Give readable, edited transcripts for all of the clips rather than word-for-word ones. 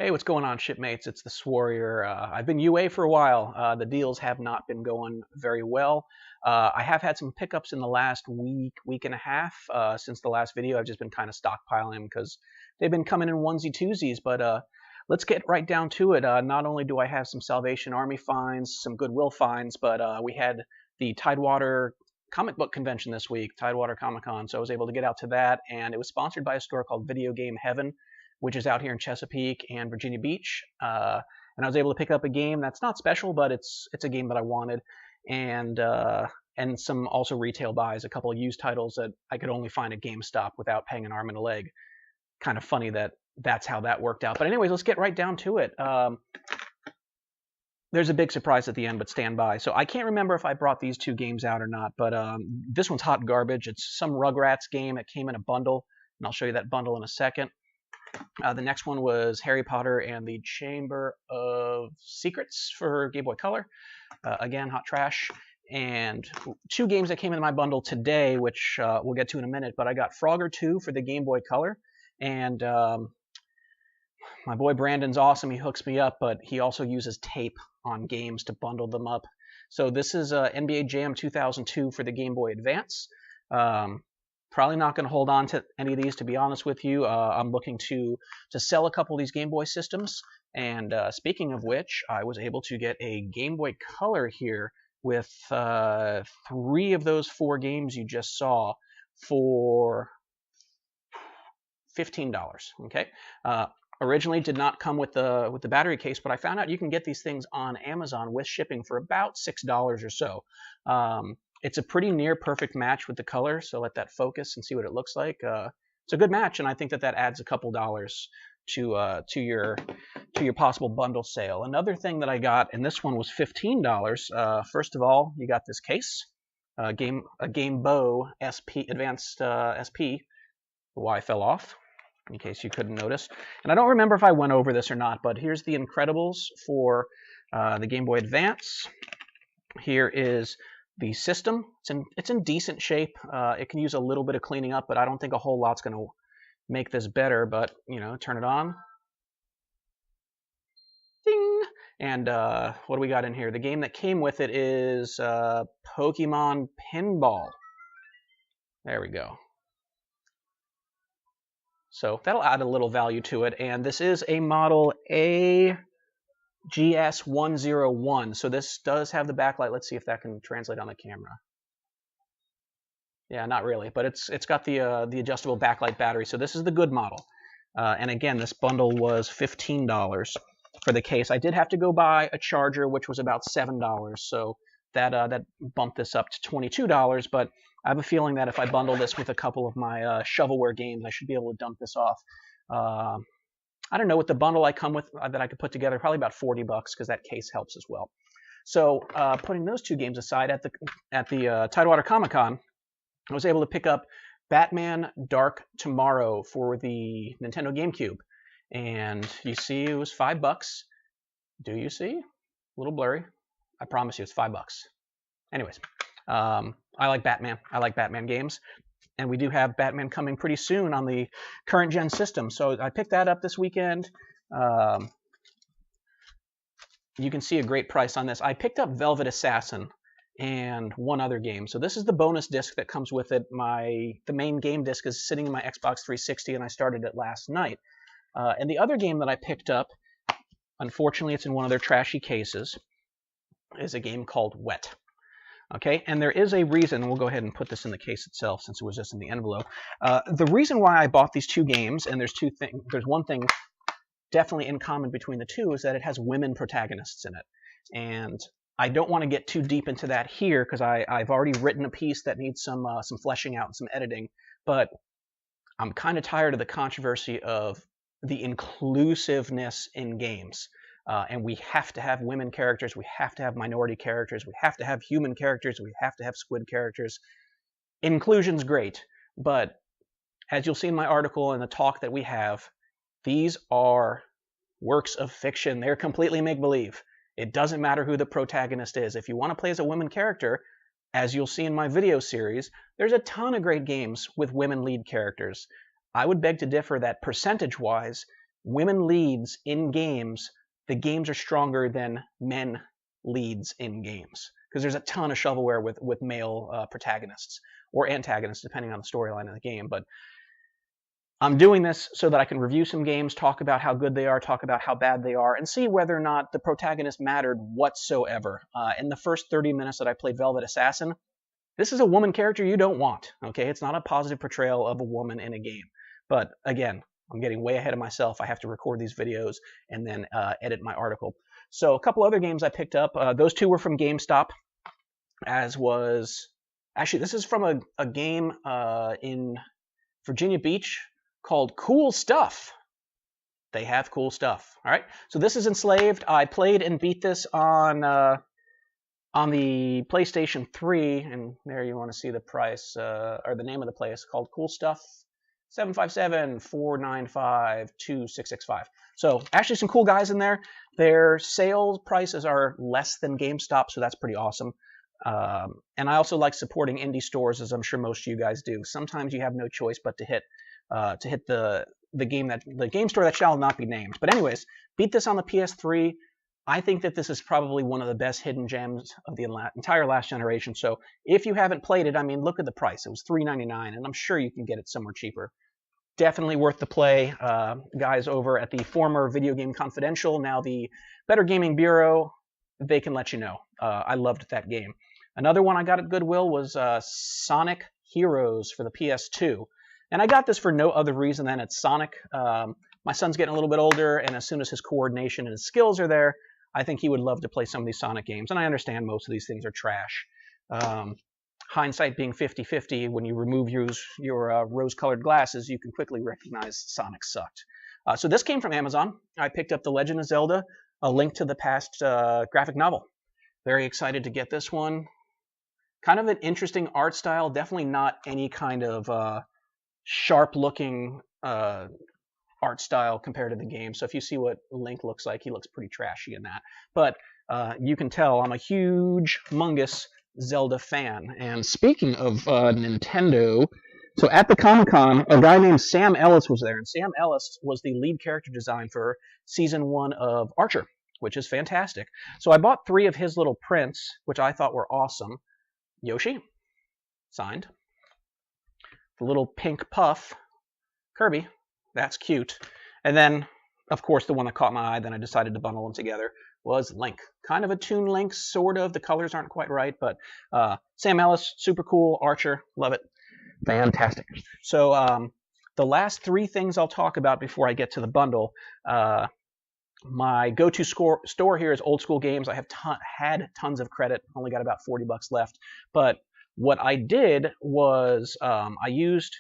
Hey, what's going on, shipmates? It's the Swarrior. I've been UA for a while. The deals have not been going very well. I have had some pickups in the last week and a half. Since the last video, I've just been kind of stockpiling because they've been coming in onesie twosies. But let's get right down to it. Not only do I have some Salvation Army finds, some Goodwill finds, but we had the Tidewater comic book convention this week, Tidewater Comic Con. So I was able to get out to that, and it was sponsored by a store called Video Game Heaven, which is out here in Chesapeake and Virginia Beach. And I was able to pick up a game that's not special, but it's a game that I wanted, and some also retail buys, a couple of used titles that I could only find at GameStop without paying an arm and a leg. Kind of funny that that's how that worked out. But anyways, let's get right down to it. There's a big surprise at the end, but stand by. So I can't remember if I brought these two games out or not, but this one's hot garbage. It's some Rugrats game. It came in a bundle, and I'll show you that bundle in a second. The next one was Harry Potter and the Chamber of Secrets for Game Boy Color. Again, hot trash. And two games that came in my bundle today, which we'll get to in a minute, but I got Frogger 2 for the Game Boy Color. And my boy Brandon's awesome. He hooks me up, but he also uses tape on games to bundle them up. So this is NBA Jam 2002 for the Game Boy Advance. Probably not going to hold on to any of these, to be honest with you. I'm looking to sell a couple of these Game Boy systems. And speaking of which, I was able to get a Game Boy Color here with 3 of those 4 games you just saw for $15. Okay. Originally did not come with the battery case, but I found out you can get these things on Amazon with shipping for about $6 or so. It's a pretty near perfect match with the color, so let that focus and see what it looks like. It's a good match, and I think that adds a couple dollars to your possible bundle sale. Another thing that I got, and this one was $15. First of all, you got this case, a Game Boy SP Advanced SP. The Y fell off, in case you couldn't notice. And I don't remember if I went over this or not, but here's the Incredibles for the Game Boy Advance. Here is the system. It's in decent shape. It can use a little bit of cleaning up, but I don't think a whole lot's going to make this better. But, you know, turn it on. Ding! And what do we got in here? The game that came with it is Pokemon Pinball. There we go. So that'll add a little value to it. And this is a model GS101. So this does have the backlight. Let's see if that can translate on the camera. Yeah, not really, but it's got the adjustable backlight battery. So this is the good model. And again, this bundle was $15 for the case. I did have to go buy a charger, which was about $7. So that bumped this up to $22. But I have a feeling that if I bundle this with a couple of my shovelware games, I should be able to dump this off. I don't know, with the bundle I come with that I could put together, probably about $40 because that case helps as well. So putting those two games aside, at the Tidewater Comic Con, I was able to pick up Batman Dark Tomorrow for the Nintendo GameCube, and you see it was $5. Do you see? A little blurry. I promise you, it's $5. Anyways, I like Batman. I like Batman games. And we do have Batman coming pretty soon on the current gen system. So I picked that up this weekend. You can see a great price on this. I picked up Velvet Assassin and one other game. So this is the bonus disc that comes with it. The main game disc is sitting in my Xbox 360, and I started it last night. And the other game that I picked up, unfortunately it's in one of their trashy cases, is a game called Wet. Okay, and there is a reason. We'll go ahead and put this in the case itself since it was just in the envelope. The reason why I bought these two games, and there's one thing definitely in common between the two, is that it has women protagonists in it. And I don't want to get too deep into that here because I've already written a piece that needs some fleshing out and some editing. But I'm kind of tired of the controversy of the inclusiveness in games. And we have to have women characters, we have to have minority characters, we have to have human characters, we have to have squid characters. Inclusion's great, but as you'll see in my article and the talk that we have, these are works of fiction. They're completely make-believe. It doesn't matter who the protagonist is. If you want to play as a women character, as you'll see in my video series, there's a ton of great games with women lead characters. I would beg to differ that percentage-wise, women leads in games, the games are stronger than men leads in games. Because there's a ton of shovelware with male protagonists or antagonists, depending on the storyline of the game. But I'm doing this so that I can review some games, talk about how good they are, talk about how bad they are, and see whether or not the protagonist mattered whatsoever. In the first 30 minutes that I played Velvet Assassin, this is a woman character you don't want, okay? It's not a positive portrayal of a woman in a game. But again, I'm getting way ahead of myself. I have to record these videos and then edit my article. So a couple other games I picked up. Those two were from GameStop, as was... Actually, this is from a game in Virginia Beach called Cool Stuff. They have cool stuff. All right. So this is Enslaved. I played and beat this on the PlayStation 3, and there you want to see the price or the name of the place, called Cool Stuff. 757-495-2665. So actually some cool guys in there. Their sales prices are less than GameStop, so that's pretty awesome. And I also like supporting indie stores, as I'm sure most of you guys do. Sometimes you have no choice but to hit the game store that shall not be named. But anyways, beat this on the PS3. I think that this is probably one of the best hidden gems of the entire last generation. So if you haven't played it, I mean, look at the price. It was $3.99, and I'm sure you can get it somewhere cheaper. Definitely worth the play. Guys over at the former Video Game Confidential, now the Better Gaming Bureau, they can let you know. I loved that game. Another one I got at Goodwill was Sonic Heroes for the PS2. And I got this for no other reason than it's Sonic. My son's getting a little bit older, and as soon as his coordination and his skills are there, I think he would love to play some of these Sonic games. And I understand most of these things are trash. Hindsight being 50-50, when you remove your rose-colored glasses, you can quickly recognize Sonic sucked. So this came from Amazon. I picked up The Legend of Zelda, A Link to the Past graphic novel. Very excited to get this one. Kind of an interesting art style. Definitely not any kind of sharp-looking art style compared to the game. So if you see what Link looks like, he looks pretty trashy in that. But you can tell I'm a huge, humongous Zelda fan. And speaking of Nintendo, so at the Comic-Con, a guy named Sam Ellis was there. And Sam Ellis was the lead character design for Season 1 of Archer, which is fantastic. So I bought 3 of his little prints, which I thought were awesome. Yoshi, signed. The little pink puff, Kirby, that's cute. And then, of course, the one that caught my eye, then I decided to bundle them together, was Link. Kind of a Toon Link, sort of. The colors aren't quite right, but Sam Ellis, super cool. Archer, love it. Fantastic. So the last 3 things I'll talk about before I get to the bundle. My go-to store here is Old School Games. I have had tons of credit, only got about $40 left. But what I did was I used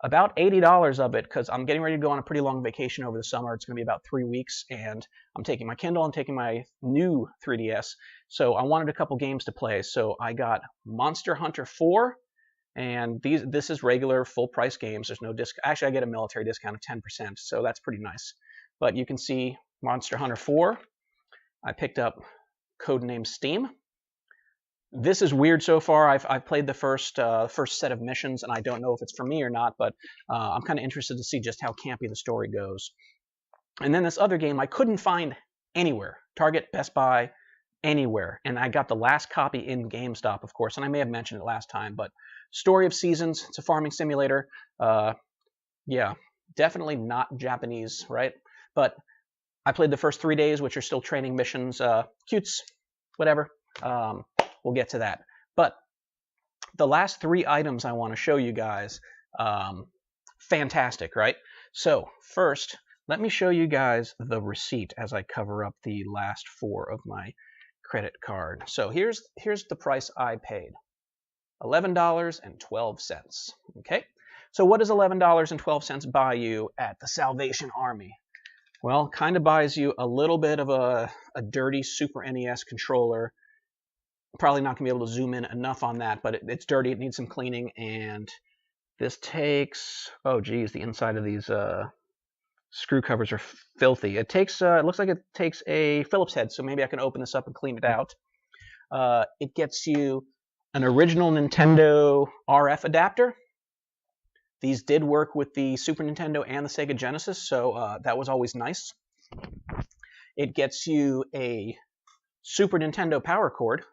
about $80 of it because I'm getting ready to go on a pretty long vacation over the summer. It's going to be about 3 weeks, and I'm taking my Kindle and taking my new 3DS. So I wanted a couple games to play. So I got Monster Hunter 4, and this is regular full-price games. There's no discount. Actually, I get a military discount of 10%, so that's pretty nice. But you can see Monster Hunter 4. I picked up Codename Steam. This is weird so far. I've played the first set of missions, and I don't know if it's for me or not, but I'm kind of interested to see just how campy the story goes. And then this other game I couldn't find anywhere. Target, Best Buy, anywhere. And I got the last copy in GameStop, of course, and I may have mentioned it last time, but Story of Seasons. It's a farming simulator. Yeah, definitely not Japanese, right? But I played the first 3 days, which are still training missions. Cutes, whatever. We'll get to that. But the last 3 items I want to show you guys, fantastic, right? So first, let me show you guys the receipt as I cover up the last 4 of my credit card. So here's the price I paid. $11.12. Okay? So what does $11.12 buy you at the Salvation Army? Well, kind of buys you a little bit of a dirty Super NES controller. Probably not going to be able to zoom in enough on that, but it's dirty. It needs some cleaning, and this takes, oh geez, the inside of these screw covers are filthy. It takes, it looks like it takes a Phillips head, so maybe I can open this up and clean it out. It gets you an original Nintendo RF adapter, These did work with the Super Nintendo and the Sega Genesis, so that was always nice. It gets you a Super Nintendo power cord,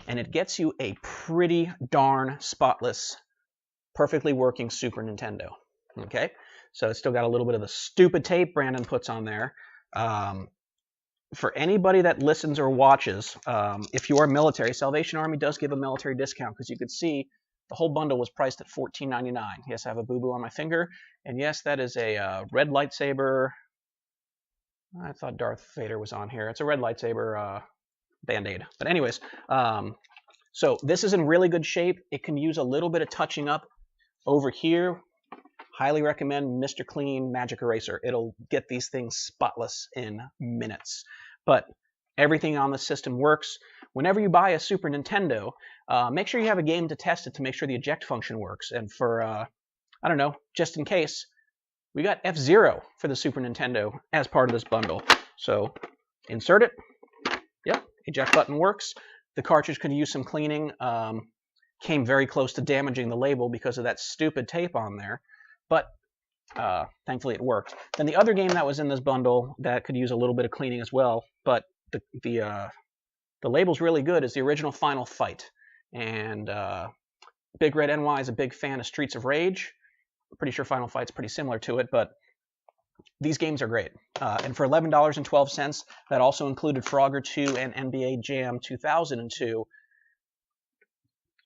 and it gets you a pretty darn spotless, perfectly working Super Nintendo. Okay, so it's still got a little bit of the stupid tape Brandon puts on there. For anybody that listens or watches, if you are military, Salvation Army does give a military discount, because you could see the whole bundle was priced at $14.99. Yes, I have a boo-boo on my finger, and yes, that is a red lightsaber. I thought Darth Vader was on here. It's a red lightsaber Band-Aid. But anyways, so this is in really good shape. It can use a little bit of touching up over here. Highly recommend Mr. Clean Magic Eraser. It'll get these things spotless in minutes. But everything on the system works. Whenever you buy a Super Nintendo, make sure you have a game to test it to make sure the eject function works. And for, I don't know, just in case, we got F-Zero for the Super Nintendo as part of this bundle. So insert it. Yep, eject button works. The cartridge could use some cleaning. Came very close to damaging the label because of that stupid tape on there. But thankfully it worked. Then the other game that was in this bundle that could use a little bit of cleaning as well, but the label's really good, is the original Final Fight. And Big Red NY is a big fan of Streets of Rage. I'm pretty sure Final Fight's pretty similar to it, but these games are great. And for $11.12, that also included Frogger 2 and NBA Jam 2002.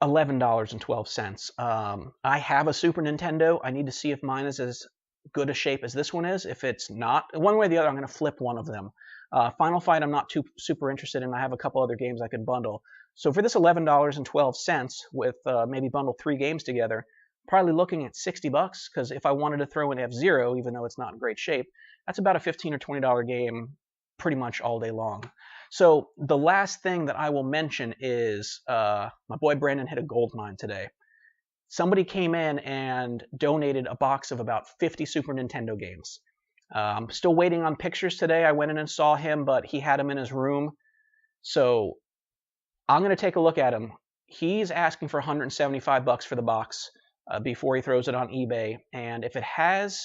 $11.12. I have a Super Nintendo. I need to see if mine is as good a shape as this one is. If it's not, one way or the other, I'm going to flip one of them. Final Fight, I'm not too super interested in. I have a couple other games I could bundle. So for this $11.12, with maybe bundle 3 games together, probably looking at $60, because if I wanted to throw in F-Zero, even though it's not in great shape, that's about a $15 or $20 game pretty much all day long. So the last thing that I will mention is my boy Brandon hit a gold mine today. Somebody came in and donated a box of about 50 Super Nintendo games. I'm still waiting on pictures today. I went in and saw him, but he had them in his room. So I'm going to take a look at him. He's asking for $175 for the box before he throws it on eBay. And if it has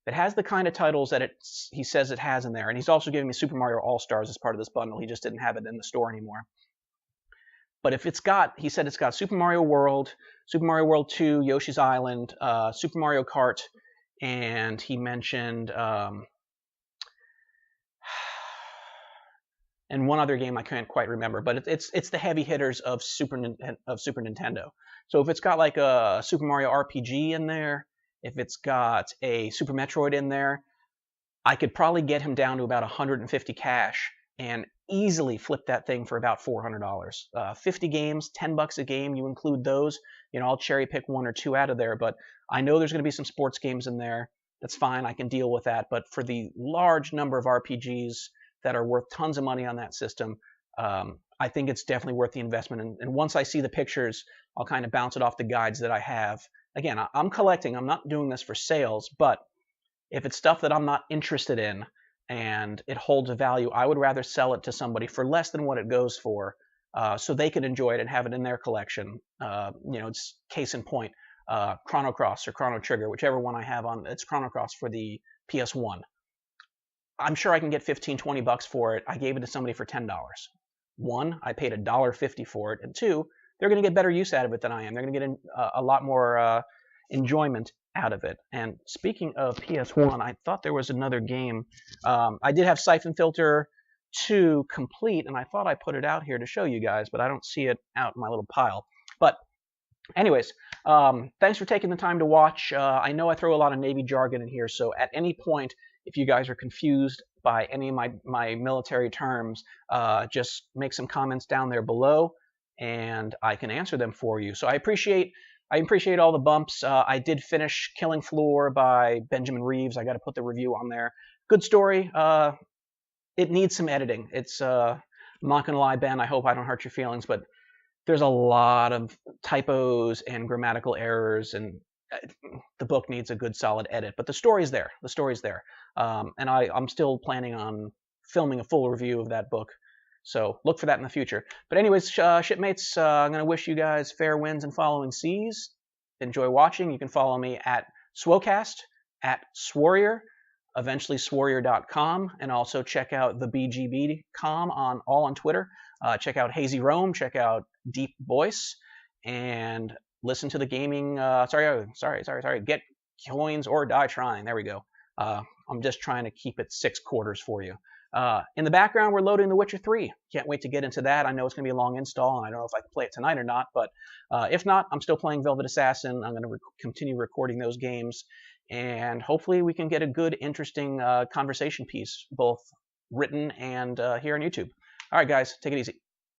the kind of titles that he says it has in there, and he's also giving me Super Mario All-Stars as part of this bundle. He just didn't have it in the store anymore. But if it's got, he said it's got Super Mario World 2, Yoshi's Island, Super Mario Kart, and he mentioned and one other game I can't quite remember, but it's the heavy hitters of Super Nintendo. So if it's got like a Super Mario RPG in there, if it's got a Super Metroid in there, I could probably get him down to about 150 cash and easily flip that thing for about $400. 50 games, $10 a game, you include those. You know, I'll cherry pick 1 or 2 out of there, but I know there's going to be some sports games in there. That's fine, I can deal with that. But for the large number of RPGs that are worth tons of money on that system, I think it's definitely worth the investment. And once I see the pictures, I'll kind of bounce it off the guides that I have. Again, I'm collecting. I'm not doing this for sales, but if it's stuff that I'm not interested in and it holds a value, I would rather sell it to somebody for less than what it goes for, so they can enjoy it and have it in their collection. You know, it's case in point, Chrono Cross or Chrono Trigger, whichever one I have on. It's Chrono Cross for the PS1. I'm sure I can get $15-20 for it. I gave it to somebody for $10. 1, I paid $1.50 for it, and 2, they're going to get better use out of it than I am. They're going to get a lot more enjoyment out of it. And speaking of PS1, I thought there was another game. I did have Siphon Filter 2 complete, and I thought I put it out here to show you guys, but I don't see it out in my little pile. But anyways, thanks for taking the time to watch. I know I throw a lot of Navy jargon in here, so at any point, if you guys are confused by any of my military terms, just make some comments down there below, and I can answer them for you. So I appreciate all the bumps. I did finish Killing Floor by Benjamin Reeves. I got to put the review on there. Good story. It needs some editing. It's I'm not gonna lie, Ben. I hope I don't hurt your feelings, but there's a lot of typos and grammatical errors, and the book needs a good solid edit. But the story's there. The story's there. And I'm still planning on filming a full review of that book. So look for that in the future. But anyways, shipmates, I'm going to wish you guys fair winds and following seas. enjoy watching, you can follow me at Swocast, at Swarrior, eventually Swarrior.com, and also check out the BGB.com on Twitter. Check out Hazy Rome, check out Deep Voice, and listen to the gaming. Get coins or die trying. There we go. I'm just trying to keep it 6 quarters for you. In the background, we're loading The Witcher 3. Can't wait to get into that. I know it's going to be a long install, and I don't know if I can play it tonight or not, but if not, I'm still playing Velvet Assassin. I'm going to continue recording those games, and hopefully we can get a good, interesting conversation piece, both written and here on YouTube. All right, guys, take it easy.